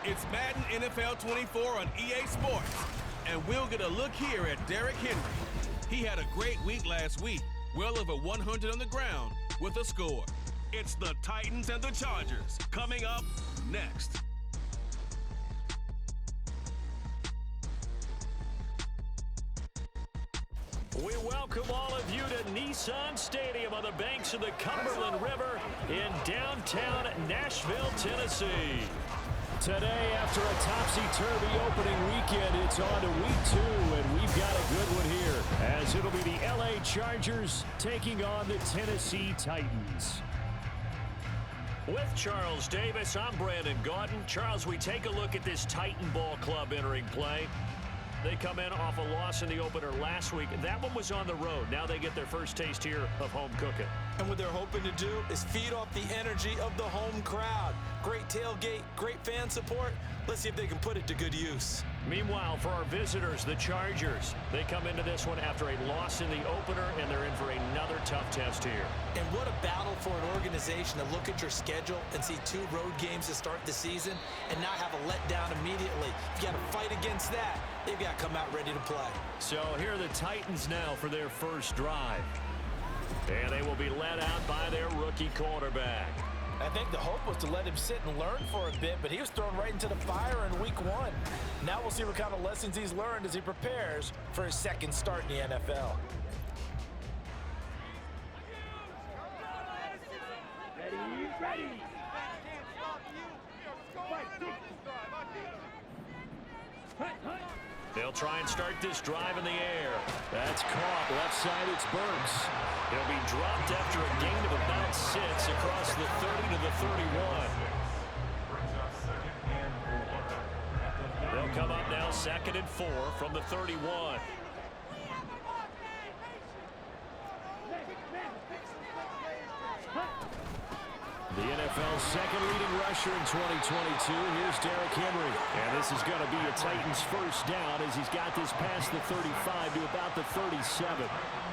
It's Madden NFL 24 on EA Sports, and we'll get a look here at Derrick Henry. He had a great week last week, well over 100 on the ground with a score. It's the Titans and the Chargers coming up next. We welcome all of you to Nissan Stadium on the banks of the Cumberland River in downtown Nashville, Tennessee. Today, after a topsy-turvy opening weekend, it's on to week 2, and we've got a good one here, as it'll be the LA Chargers taking on the Tennessee Titans. With Charles Davis, I'm Brandon Gaudin. Charles, we take a look at this Titan Ball Club entering play. They come in off a loss in the opener last week. That one was on the road. Now they get their first taste here of home cooking. And what they're hoping to do is feed off the energy of the home crowd. Great tailgate, great fan support. Let's see if they can put it to good use. Meanwhile, for our visitors, the Chargers, they come into this one after a loss in the opener, and they're in for another tough test here. And what a battle for an organization to look at your schedule and see 2 road games to start the season and not have a letdown immediately. You got to fight against that. They've got to come out ready to play. So here are the Titans now for their first drive. And they will be led out by their rookie quarterback. I think the hope was to let him sit and learn for a bit, but he was thrown right into the fire in week 1. Now we'll see what kind of lessons he's learned as he prepares for his second start in the NFL. Ready. They'll try and start this drive in the air. That's caught. Left side, it's Burks. He'll be dropped after a gain of about 6 across the 30 to the 31. They'll come up now 2nd and 4 from the 31. The NFL's second leading rusher in 2022. Here's Derrick Henry. And this is going to be a Titans first down as he's got this past the 35 to about the 37.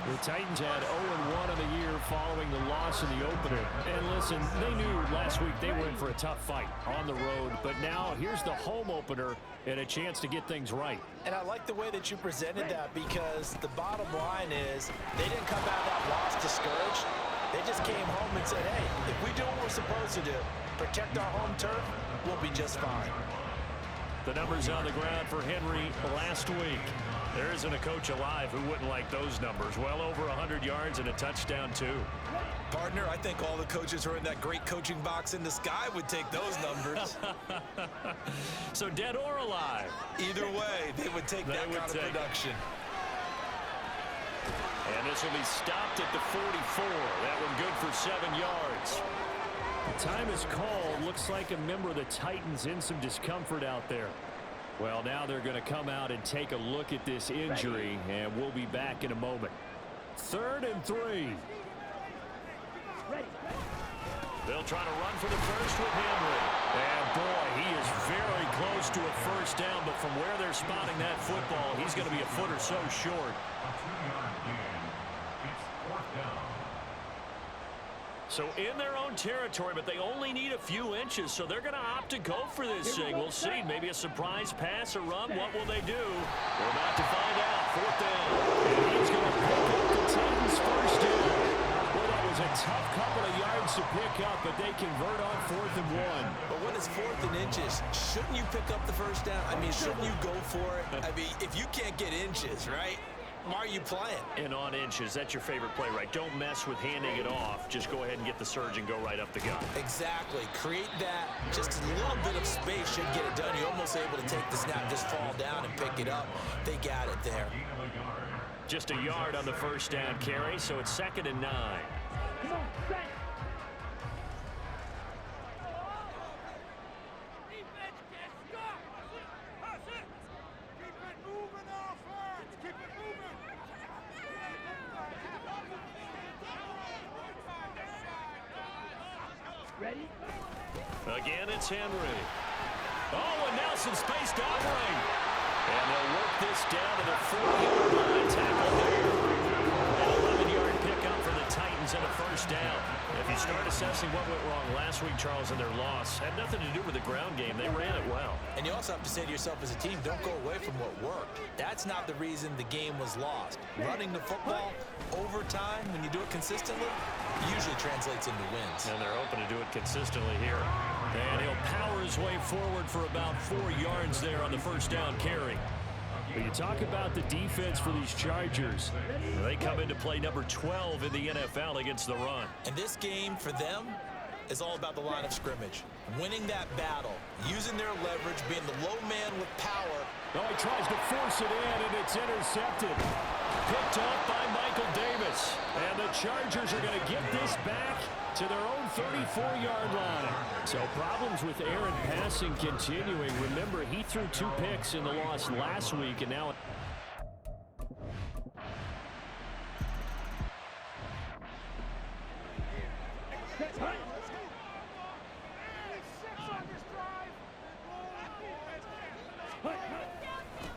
The Titans had 0-1 in the year following the loss in the opener. And listen, they knew last week they were in for a tough fight on the road. But now here's the home opener and a chance to get things right. And I like the way that you presented that, because the bottom line is they didn't come out of that loss discouraged. They just came home and said, hey, if we do what we're supposed to do, protect our home turf, we'll be just fine. The numbers on the ground for Henry last week. There isn't a coach alive who wouldn't like those numbers. Well over 100 yards and a touchdown, too. Partner, I think all the coaches who are in that great coaching box in the sky would take those numbers. So dead or alive? Either way, they would take that kind of production. And this will be stopped at the 44. That one good for 7 yards. The time is called. Looks like a member of the Titans in some discomfort out there. Well, now they're going to come out and take a look at this injury, and we'll be back in a moment. 3rd and 3. They'll try to run for the first with Henry. And, boy, he is very close to a first down, but from where they're spotting that football, he's going to be a foot or so short. So in their own territory, but they only need a few inches, so they're going to opt to go for this thing. We'll see. Maybe a surprise pass or run. What will they do? We're about to find out. 4th down. And he's going to pick up the Titans' first down. Well, that was a tough couple of yards to pick up, but they convert on 4th and 1. But when it's 4th and inches, shouldn't you pick up the first down? I mean, shouldn't you go for it? I mean, if you can't get inches, right? Why are you playing? And on inches, that's your favorite play, right? Don't mess with handing it off. Just go ahead and get the surge and go right up the gut. Exactly. Create that. Just a little bit of space should get it done. You're almost able to take the snap, just fall down and pick it up. They got it there. Just a yard on the first down carry, so it's 2nd and 9. Come on, set. Ready? Again, it's Henry. Oh, and Nelson spaced operate. And they'll work this down to the 40-yard line. Tackle there. An 11-yard pickup for the Titans. Titans and a first down. If you start assessing what went wrong last week, Charles, in their loss, had nothing to do with the ground game. They ran it well. And you also have to say to yourself as a team, don't go away from what worked. That's not the reason the game was lost. Running the football over time, when you do it consistently, usually translates into wins. And they're hoping to do it consistently here. And he'll power his way forward for about 4 yards there on the first down carry. When you talk about the defense for these Chargers, they come into play number 12 in the NFL against the run. And this game for them is all about the line of scrimmage. Winning that battle, using their leverage, being the low man with power. Oh, he tries to force it in, and it's intercepted. Picked up by Michael Davis. And the Chargers are going to get this back to their own 34-yard line. So problems with Aaron passing continuing. Remember, he threw 2 picks in the loss last week, and now...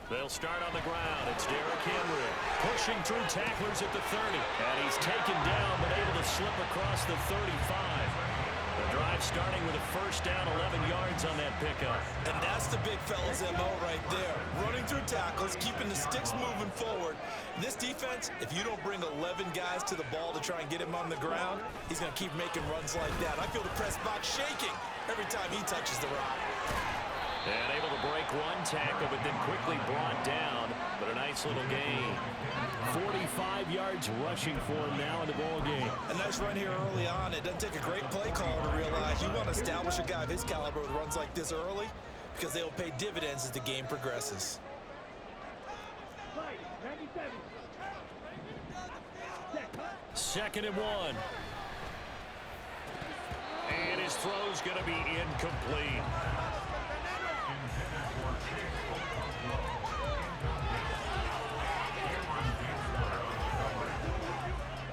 They'll start on the ground. It's Derrick Henry pushing through tacklers at the 30. And he's taken down but able to slip across the 35. The drive starting with a first down, 11 yards on that pickup. And that's the big fella's MO right there. Running through tackles, keeping the sticks moving forward. This defense, if you don't bring 11 guys to the ball to try and get him on the ground, he's going to keep making runs like that. I feel the press box shaking every time he touches the rock. And able to break one tackle, but then quickly brought down. But a nice little gain. 45 yards rushing for him now in the ball game. A nice run here early on. It doesn't take a great play caller to realize you want to establish a guy of his caliber with runs like this early because they'll pay dividends as the game progresses. 2nd and 1. And his throw's going to be incomplete.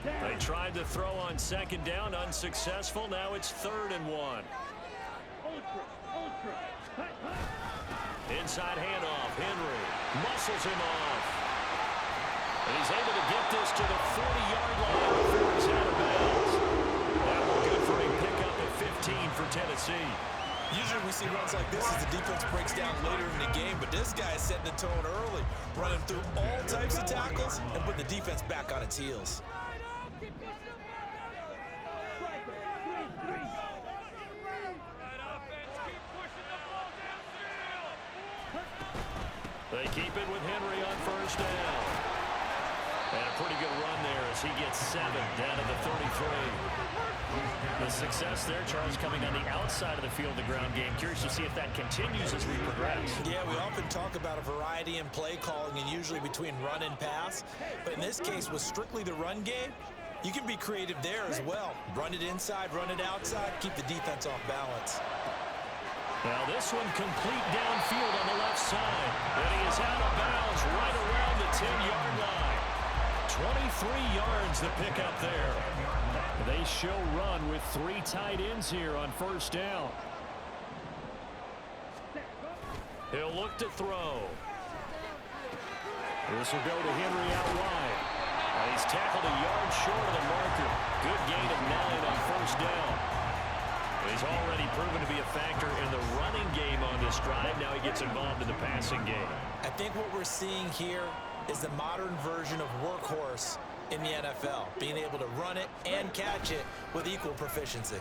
They tried to throw on 2nd down, unsuccessful. Now it's 3rd and 1. Inside handoff, Henry muscles him off. And he's able to get this to the 40-yard line before he's out of bounds. That will be good for a pickup at 15 for Tennessee. Usually we see runs like this as the defense breaks down later in the game, but this guy is setting the tone early, running through all types of tackles and putting the defense back on its heels. They keep it with Henry on first down. And a pretty good run there as he gets 7 down to the 33. The success there, Charles, coming on the outside of the field, the ground game. Curious to see if that continues as we progress. Yeah, we often talk about a variety in play calling and usually between run and pass. But in this case, with strictly the run game, you can be creative there as well. Run it inside, run it outside, keep the defense off balance. Now this one complete downfield on the left side. And he is out of bounds right around the 10-yard line. 23 yards the pickup there. They show run with 3 tight ends here on first down. He'll look to throw. This will go to Henry out wide. And he's tackled a yard short of the marker. Good gain of 9 on first down. He's already proven to be a factor in the running game on this drive. Now he gets involved in the passing game. I think what we're seeing here is the modern version of workhorse in the NFL, being able to run it and catch it with equal proficiency.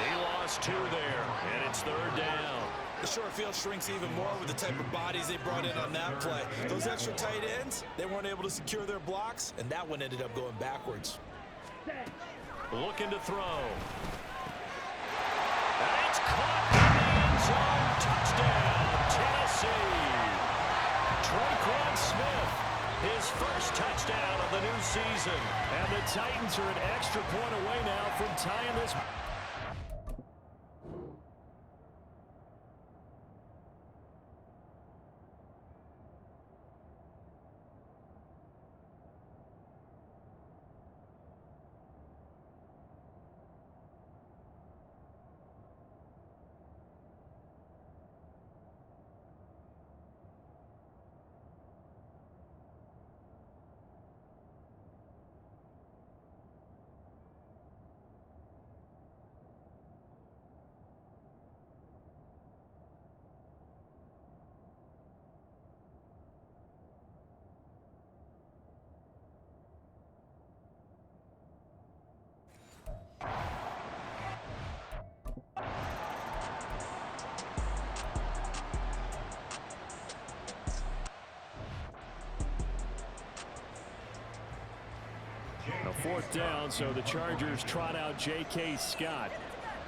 He lost 2 there, and it's 3rd down. The short field shrinks even more with the type of bodies they brought in on that play. Those extra tight ends, they weren't able to secure their blocks, and that one ended up going backwards. Looking to throw. And it's caught in the end zone. Touchdown, Tennessee. Traquan Smith, his first touchdown of the new season. And the Titans are an extra point away now from tying this. 4th down, so the Chargers trot out J.K. Scott.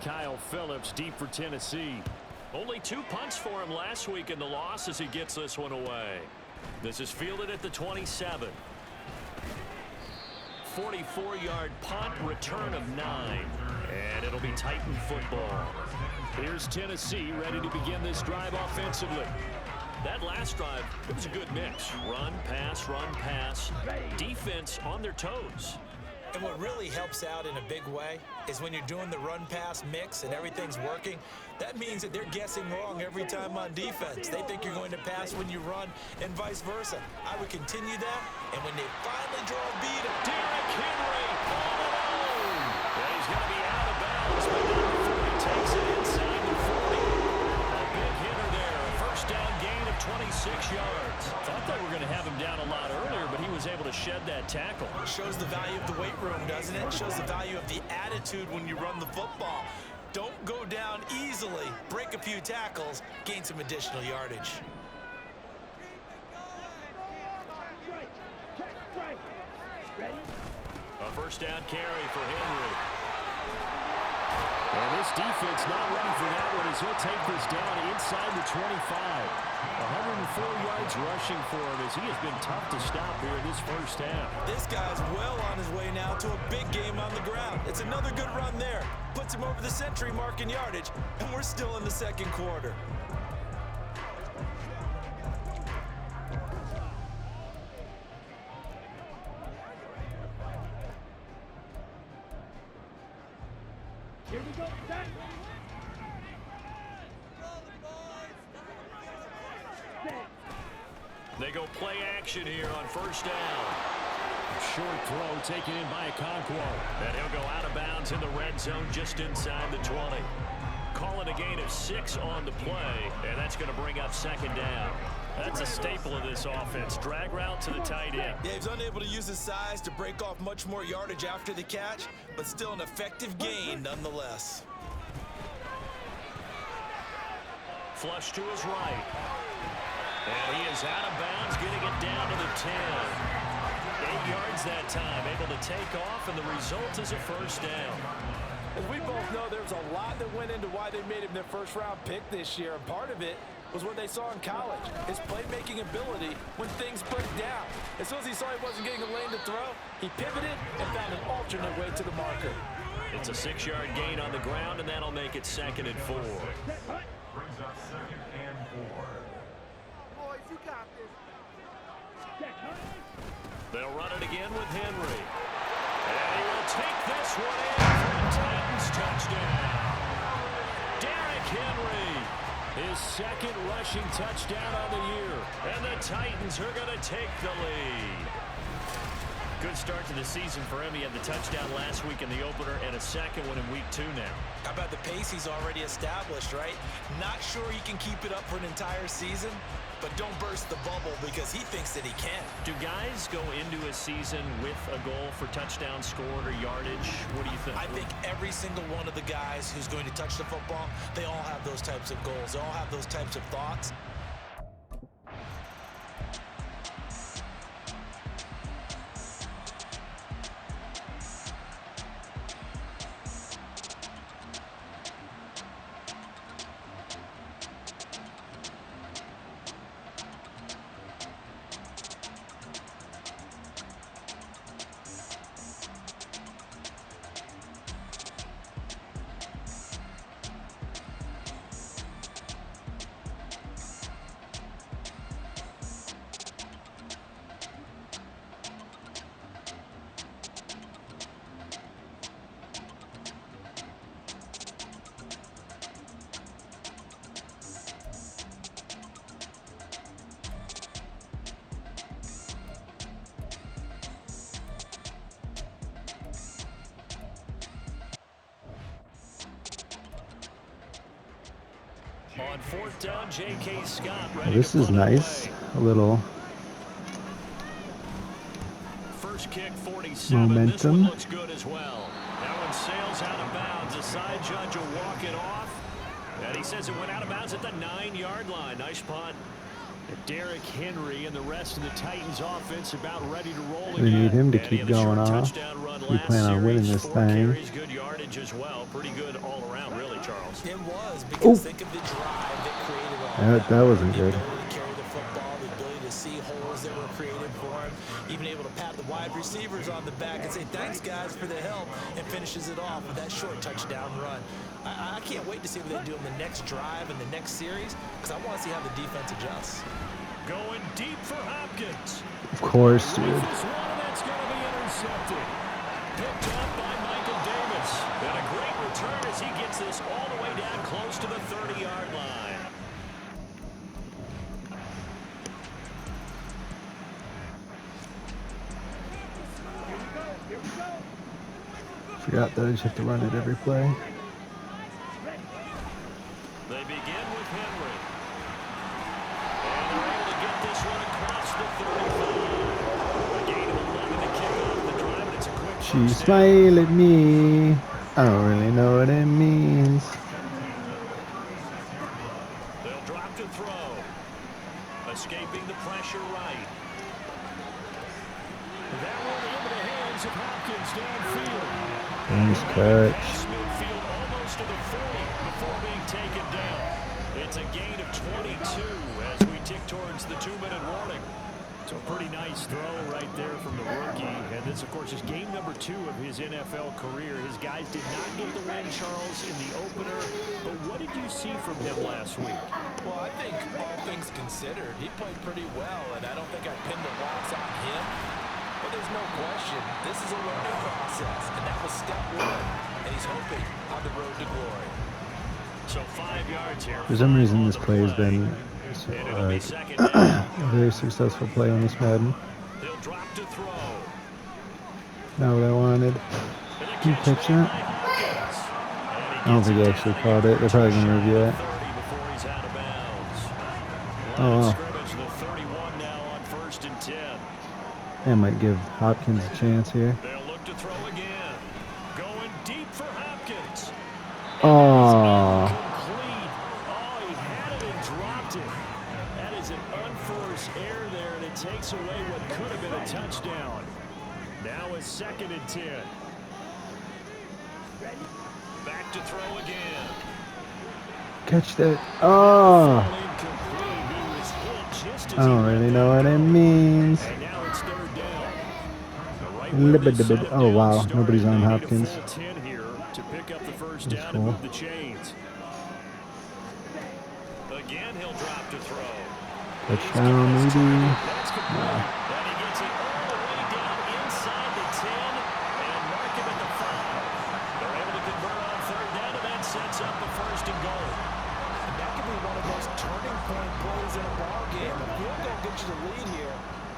Kyle Phillips deep for Tennessee. Only 2 punts for him last week in the loss as he gets this one away. This is fielded at the 27. 44-yard punt, return of 9. And it'll be Titan football. Here's Tennessee ready to begin this drive offensively. That last drive, it was a good mix. Run, pass, defense on their toes. And what really helps out in a big way is when you're doing the run-pass mix and everything's working, that means that they're guessing wrong every time on defense. They think you're going to pass when you run and vice versa. I would continue that, and when they finally draw a beat, Derrick Henry all alone. Yeah, he's going to be out of bounds, but not before he takes it inside the 40. A big hitter there, a first down gain of 26 yards. Thought they were going to have him down a lot earlier, but he was able to shed that tackle. shows the value of the weight room, doesn't it? Shows the value of the attitude when you run the football. Don't go down easily. Break a few tackles, gain some additional yardage. A first down carry for Henry. And this defense not ready for that one as he'll take this down inside the 25. 104 yards rushing for him as he has been tough to stop here in this first half. This guy's well on his way now to a big game on the ground. It's another good run there. Puts him over the century mark in yardage, and we're still in the second quarter. Here we go, set. They go play action here on first down. Short throw taken in by Okonkwo. And he'll go out of bounds in the red zone just inside the 20. Call it a gain of 6 on the play, and that's going to bring up second down. That's a staple of this offense. Drag route to the tight end. Yeah, he's unable to use his size to break off much more yardage after the catch, but still an effective gain nonetheless. Flush to his right. And he is out of bounds, getting it down to the 10. 8 yards that time, able to take off, and the result is a first down. As we both know, there's a lot that went into why they made him their first-round pick this year, and part of it was what they saw in college, his playmaking ability when things break down. As soon as he saw he wasn't getting a lane to throw, he pivoted and found an alternate way to the marker. It's a 6-yard gain on the ground, and that'll make it 2nd and 4. Brings up 2nd and 4. Boys, you got this. They'll run it again with Henry. And he will take this one in for a Titans touchdown. Derrick Henry, his 2nd rushing touchdown on the year. And the Titans are going to take the lead. Good start to the season for him. He had the touchdown last week in the opener and a 2nd one in week 2 now. How about the pace he's already established, right? Not sure he can keep it up for an entire season, but don't burst the bubble because he thinks that he can. Do guys go into a season with a goal for touchdown scored or yardage? What do you think? I think every single one of the guys who's going to touch the football, they all have those types of goals. They all have those types of thoughts. On 4th down, J.K. Scott ready This to is put it nice. away. A little First kick, 47. momentum. This one looks good as well. That one sails out of bounds. The side judge will walk it off. And he says it went out of bounds at the 9-yard line. Nice punt. Derrick Henry and the rest of the Titans offense about ready to roll We need again. him to And he keep had a short going off. touchdown run We last plan on winning series, this 4 thing. carries, good yardage as well. Pretty good all around, really, Charles. It was, because think of the drive that created all that. That wasn't The good. ability to carry the football, the ability to see holes that were created for him, even able to pat the wide receivers on the back and say, thanks, guys, for the help, and finishes it off with that short touchdown run. I can't wait to see what they do in the next drive and the next series, because I want to see how the defense adjusts. Going deep for Hopkins. Of course, dude. This one, that's going to be intercepted. Picked up by Michael Davis. And a great return as he gets this all the way down close to the 30-yard line. Forgot that I just have to run it every play. They begin with Henry. And they're able to get this one across the 35. A gain of 11 to kick off the drive, and it's a quick She first down. smiled at me. I don't really know what it means. They'll drop to throw. Escaping the pressure right. That one into the hands of Hopkins downfield. Nice catch. Past midfield almost to the 40 before being taken down. It's a gain of 22 as we tick towards the 2-minute warning. So a pretty nice throw right there from the rookie. And this, of course, is game number 2 of his NFL career. His guys did not get the win, Charles, in the opener. But what did you see from him last week? Well, I think all things considered, he played pretty well, and I don't think I pinned the loss on him. But there's no question, this is a learning process, and that was step 1, and he's hoping on the road to glory. So 5 yards here. For some reason, this play has been like a very successful play on this Madden. They'll drop to throw. Not what I wanted. Can you catch that? I don't think he actually caught it. They're probably going to review it. Oh, wow. The 31 now on 1st and 10. That might give Hopkins a chance here. They'll look to throw again. Going deep for Hopkins. Oh, Complete. Oh, he had it and dropped it. That is an unforced error there, and it takes away what could have been a touchdown. Now it's 2nd and 10. Back to throw again. catch that. Oh, I don't really know what it means. And now it's 3rd down. Oh, wow. Nobody's on Hopkins. Here to pick up the first That's down cool. and move the chains. Again, he'll drop to throw. Touchdown, maybe. That's complete. And he gets it all the way down inside the 10 and mark him at the 5. They're able to convert on 3rd down, and that sets up the 1st and goal. And that could be one of those turning point plays in a ball game. A field goal gets you the lead here,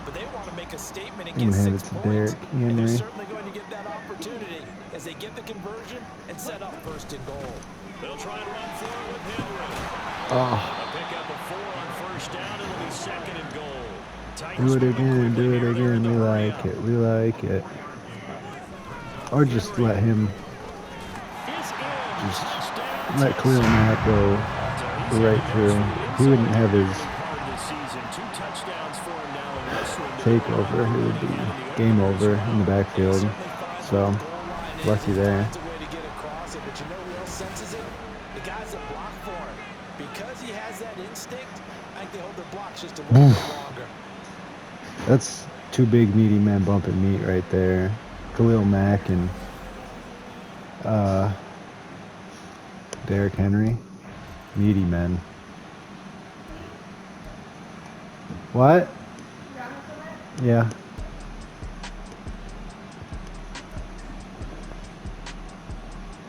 but they want to make a statement and I'm get gonna hand 6 it to points. Derrick And they're Henry. certainly going to get that opportunity as they get the conversion and set up 1st and goal. They'll try and run forward with Henry. Oh, A pickup of 4 on 1st down. It'll be 2nd and goal. do it again, do it again. We like it, we like it. Or just let him, just let Khalil Mack go right through. He wouldn't have his takeover. It would be game over in the backfield. So, lucky there. That's a way to get across it, but you know who else senses it? The guys that block for him. Because he has that instinct, I think they hold their blocks just a little bit longer. That's 2 big meaty men bumping meat right there. Khalil Mack and Derrick Henry. Meaty men. What? Yeah.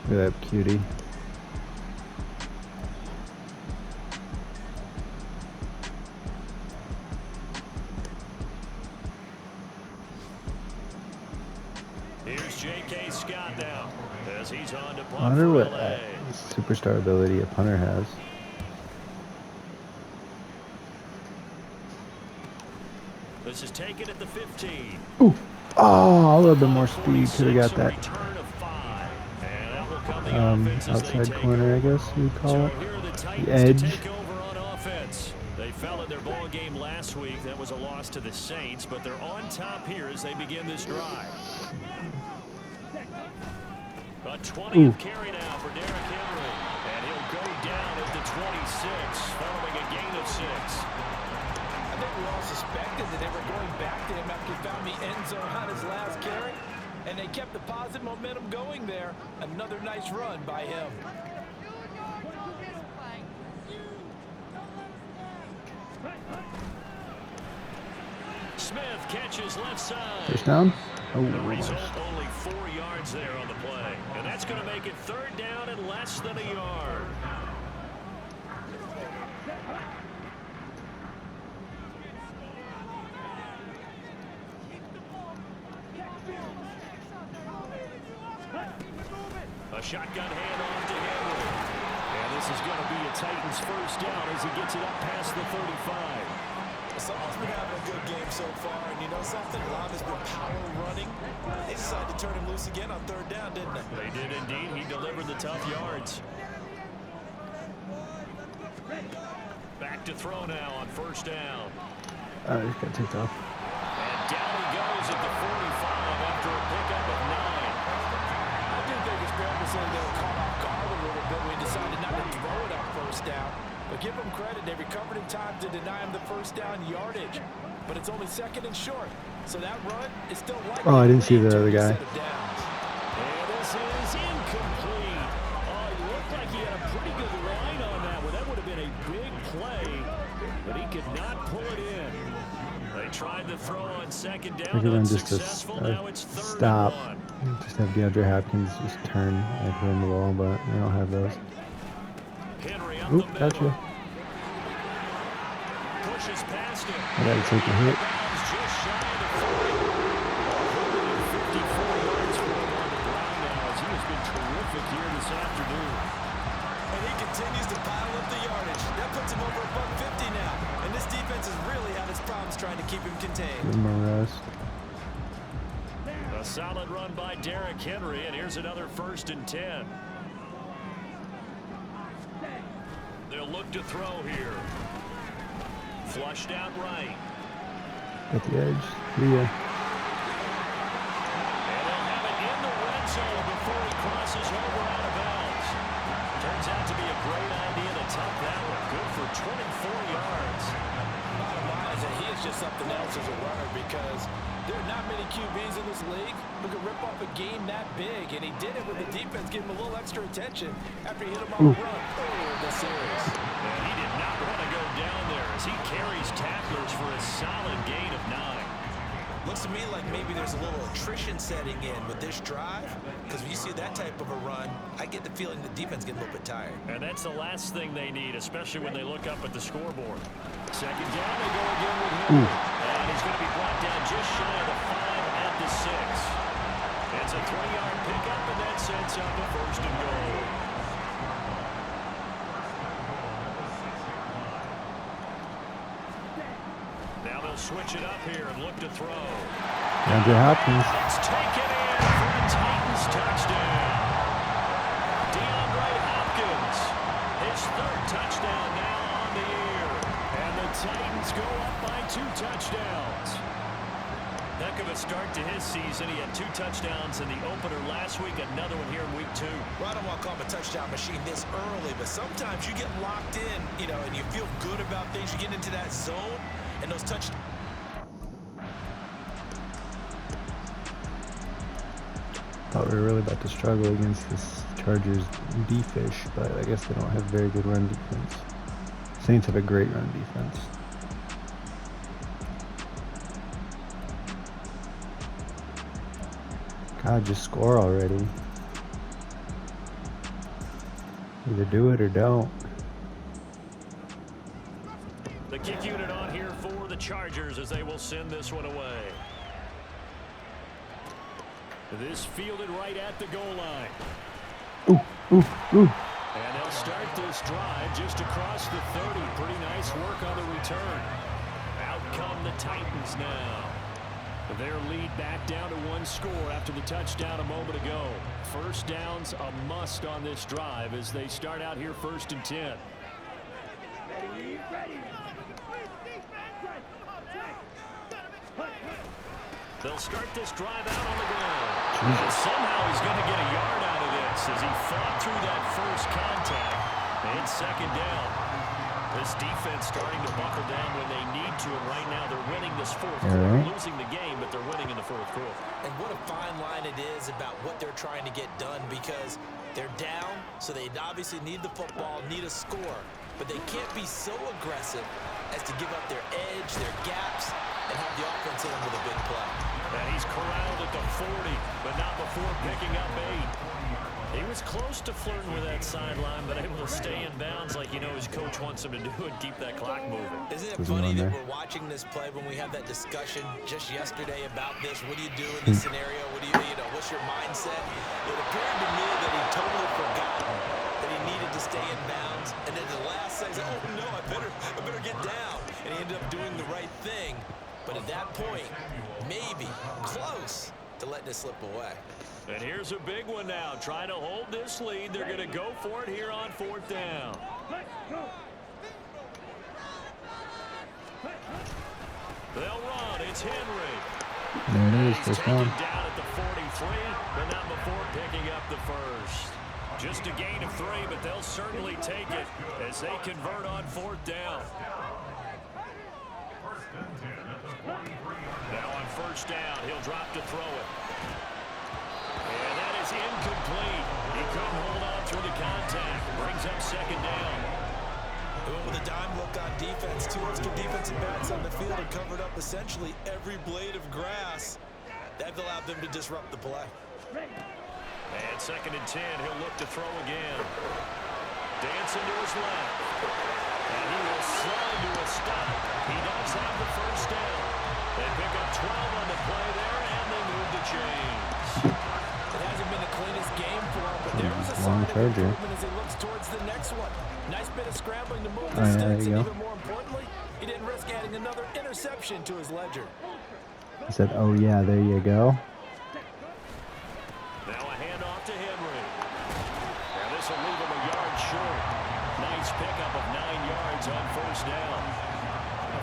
Look at that cutie. Here's J.K. Scott now as he's on to I punt wonder for what LA. superstar ability a punter has. This is taken at the 15. Ooh. Oh, a little bit more speed. Could have got that Return of 5. And that will come the offense as they outside take corner, I over. guess you'd call So it. here are the The Titans edge. to take over on offense. They fell in their ball game last week. That was a loss to the Saints, but they're on top here as they begin this drive. A 20th carry now for Derrick Henry. And he'll go down at the 26 following a gain of 6. I think we all suspected that they were going back to him after he found the end zone on his last carry. And they kept the positive momentum going there. Another nice run by him. Smith catches left side. First down. The result, only 4 yards there on the play. And that's going to make it 3rd down and less than a yard. A shotgun handoff to Henry. And this is going to be a Titans first down as he gets it up past the 35. Someone's been having a good game so far, and you know something? Rob has been power running. They decided to turn him loose again on 3rd down, didn't they? They did indeed. He delivered the tough yards. Back to throw now on 1st down. Oh, he's got tipped off. And down he goes at the 45 after a pickup of 9. I do think it's fair to say they were caught off guard a little bit when he decided not to throw it on 1st down. But give them credit, they recovered in time to deny him the 1st down yardage. But it's only 2nd and short. So that run is still likely. Oh, I didn't see the other guy. And this is incomplete. Oh, it looked like he had a pretty good line on that one. That would have been a big play, but he could not pull it in. They tried to throw on 2nd down, unsuccessful. Now it's 3rd stop. and 1. Just have DeAndre Hopkins just turn and run the ball, but they don't have those. Henry up Oop, the gotcha. middle. Pushes past him. I gotta take a hit. Just shy of the 40. 154 yards for him on the ground now as he has been terrific here this afternoon. And he continues to pile up the yardage. That puts him over $150 now. And this defense has really had its problems trying to keep him contained. Give him a rest. A solid run by Derrick Henry, and here's another 1st and 10. They'll look to throw here. Flushed out right. At the edge. Yeah. And they'll have it in the red zone before he crosses over out of bounds. Turns out to be a great idea to tuck that one. Good for 24 yards. Bottom line is that he is just something else as a runner because there are not many QBs in this league who can rip off a game that big, and he did it with the defense giving him a little extra attention after he hit him on the run earlier in the series. And he did not want to go down there as he carries tacklers for a solid gain of 9. Looks to me like maybe there's a little attrition setting in with this drive, because when you see that type of a run, I get the feeling the defense getting a little bit tired. And that's the last thing they need, especially when they look up at the scoreboard. 2nd down, they go again with Henry. And he's going to be brought down just shy of the 5 at the 6. It's a 3-yard pickup, and that sets up a 1st and goal. Now they'll switch it up here and look to throw. DeAndre Hopkins. It's taken in for a Titans touchdown. DeAndre Hopkins, his 3rd touchdown now on the year. And the Titans go up by 2 touchdowns. Heck of a start to his season. He had 2 touchdowns in the opener last week, another one here in week 2. Well, I don't want to call him a touchdown machine this early, but sometimes you get locked in, you know, and you feel good about things. You get into that zone, and those touchdowns. Thought we were really about to struggle against this Chargers D-fish, but I guess they don't have very good run defense. Saints have a great run defense. God, just score already. Either do it or don't. The kick unit on here for the Chargers as they will send this one away. This fielded right at the goal line. Ooh, ooh, ooh. And they'll start this drive just across the 30. Pretty nice work on the return. Out come the Titans now. Their lead back down to 1 score after the touchdown a moment ago. 1st down's a must on this drive as they start out here 1st and 10. Ready. They'll start this drive out on the ground. And somehow he's going to get a yard out of this as he fought through that first contact. And second down. This defense starting to buckle down when they need to, and right now they're winning this fourth quarter. Losing the game, but they're winning in the fourth quarter. And what a fine line it is about what they're trying to get done, because they're down, so they obviously need the football, need a score, but they can't be so aggressive as to give up their edge, their gaps, and have the offense in with a big play. And he's corralled at the 40, but not before picking up 8. He was close to flirting with that sideline, but able to stay in bounds like his coach wants him to do and keep that clock moving. Isn't it funny that we're watching this play when we had that discussion just yesterday about this? What do you do in this scenario? What do you know, what's your mindset? It appeared to me that he totally forgot that he needed to stay in bounds, and then the last second, oh no, I better get down. And he ended up doing the right thing. But at that point, maybe close to letting it slip away. And here's a big one now. Trying to hold this lead. They're going to go for it here on fourth down. They'll run. It's Henry. There it is. He's First taken down. down at the 43, but not before picking up the first. Just a gain of 3, but they'll certainly take it as they convert on fourth down. Now on first down, he'll drop to throw it. And that is incomplete. He couldn't hold on through the contact. Brings up second down. They went with a dime look on defense. 2 extra defensive backs on the field and covered up essentially every blade of grass. That allowed them to disrupt the play. And second and 10, he'll look to throw again. Dancing to his left. And he will slow to a stop. He does have the first down. They pick up 12 on the play there, and they move the chains. It hasn't been the cleanest game for him, but there was a Long sign of charger. improvement as he looks towards the next one. Nice bit of scrambling to move the Oh, yeah, there sticks, you and go. even more importantly, he didn't risk adding another interception to his ledger. I said, oh yeah, there you go. Now a handoff to Henry. And this will leave him a yard short. Nice pickup of 9 yards on first down.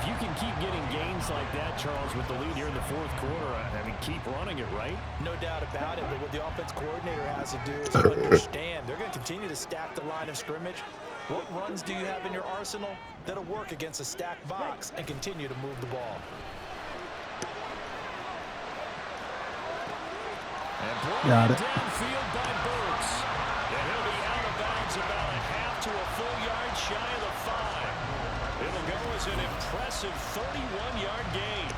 If you can keep getting gains like that, Charles, with the lead here in the fourth quarter, I mean, keep running it, right? No doubt about it, but what the offense coordinator has to do is understand they're going to continue to stack the line of scrimmage. What runs do you have in your arsenal that'll work against a stacked box and continue to move the ball? And brought Got it. downfield by Burks. And he'll be out of bounds about a half to a full yard shy of the 5. It'll go as an impressive 31-yard gain.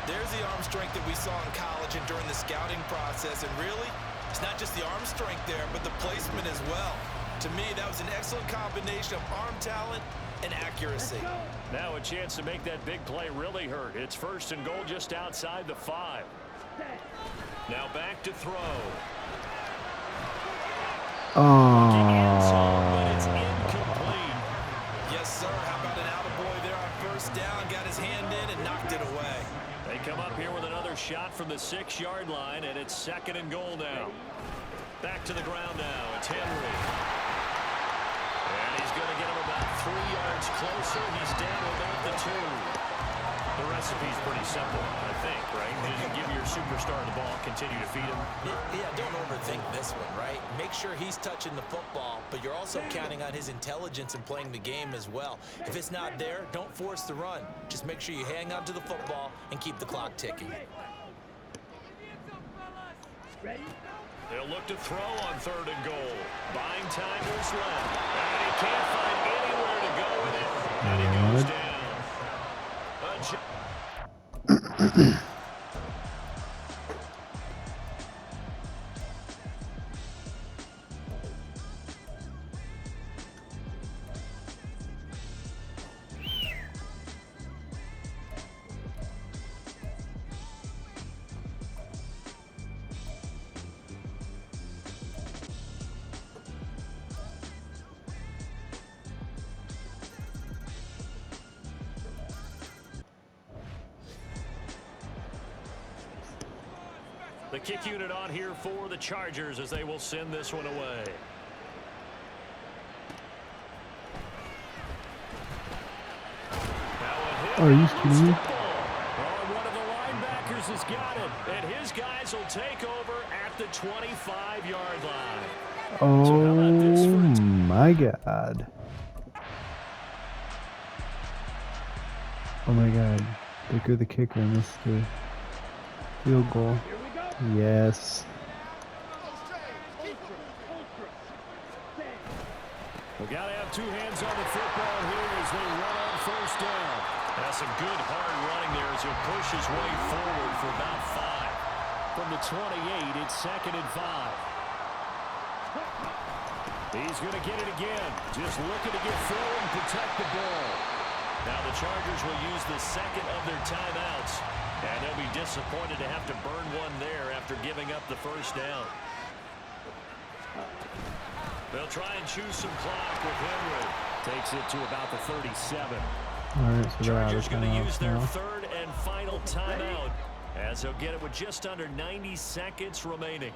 There's the arm strength that we saw in college and during the scouting process. And really, it's not just the arm strength there, but the placement as well. To me, that was an excellent combination of arm talent and accuracy. Now a chance to make that big play really hurt. It's first and goal just outside the 5. Now back to throw. End zone, but it's incomplete. Yes, sir. How about an attaboy there on first down? Got his hand in and knocked it away. They come up here with another shot from the 6-yard line, and it's second and goal now. Back to the ground now. It's Henry. And he's going to get him about 3 yards closer. He's down about the 2. The recipe's pretty simple, I think, right? You give your superstar the ball, continue to feed him. Yeah, don't overthink this one, right? Make sure he's touching the football, but you're also counting on his intelligence in playing the game as well. If it's not there, don't force the run. Just make sure you hang on to the football and keep the clock ticking. They'll look to throw on third and goal. Buying time to his left. And he can't find anywhere to go with it. And he goes down. The kick unit on here for the Chargers as they will send this one away. Are you kidding me? Oh, one of the linebackers Sanders has got it, and his guys will take over at the 25-yard line. Oh, So how about this for a my God. Oh, my God. They go the kicker and missed the field goal. Yes. We got to have two hands on the football here as they run on first down. That's some good hard running there as he push his way forward for about 5. From the 28, it's 2nd and 5. He's going to get it again. Just looking to get forward and protect the ball. Now the Chargers will use the second of their timeouts, and they'll be disappointed to have to burn one there after giving up the first down. They'll try and choose some clock with Henry. Takes it to about the 37. All right, so Chargers going to they're out use their now. third and final timeout as they'll get it with just under 90 seconds remaining.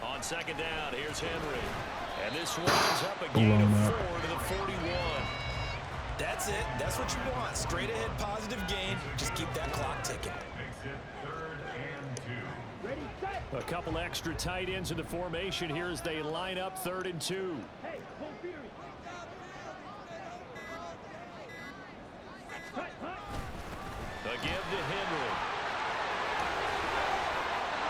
On second down, here's Henry. And this one's up a gain of 4 to the 41. That's it. That's what you want. Straight ahead positive gain. Just keep that clock ticking. Makes it 3rd and 2. A couple extra tight ends in the formation here as they line up 3rd and 2. The give to Henry.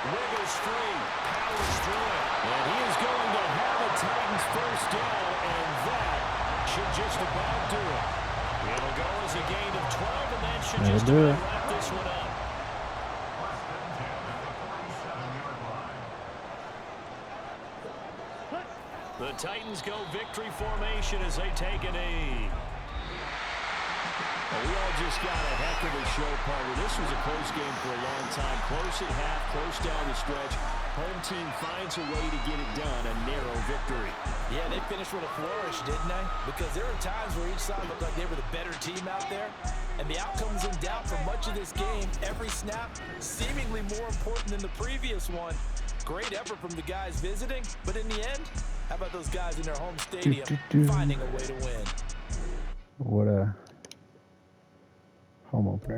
Wiggles free. Powers through it. And he is going to have a Titans first down, and that should just about do it. It'll go as a gain of 12, and that should just about wrap this one up. The Titans go victory formation as they take a knee. Well, we all just got a heck of a show, Parker. This was a close game for a long time. Close at half, close down the stretch. Home team finds a way to get it done, a narrow victory. Yeah, they finished with a flourish, didn't they? Because there were times where each side looked like they were the better team out there. And the outcome was in doubt for much of this game. Every snap seemingly more important than the previous one. Great effort from the guys visiting, but in the end, how about those guys in their home stadium finding a way to win? What a home opener.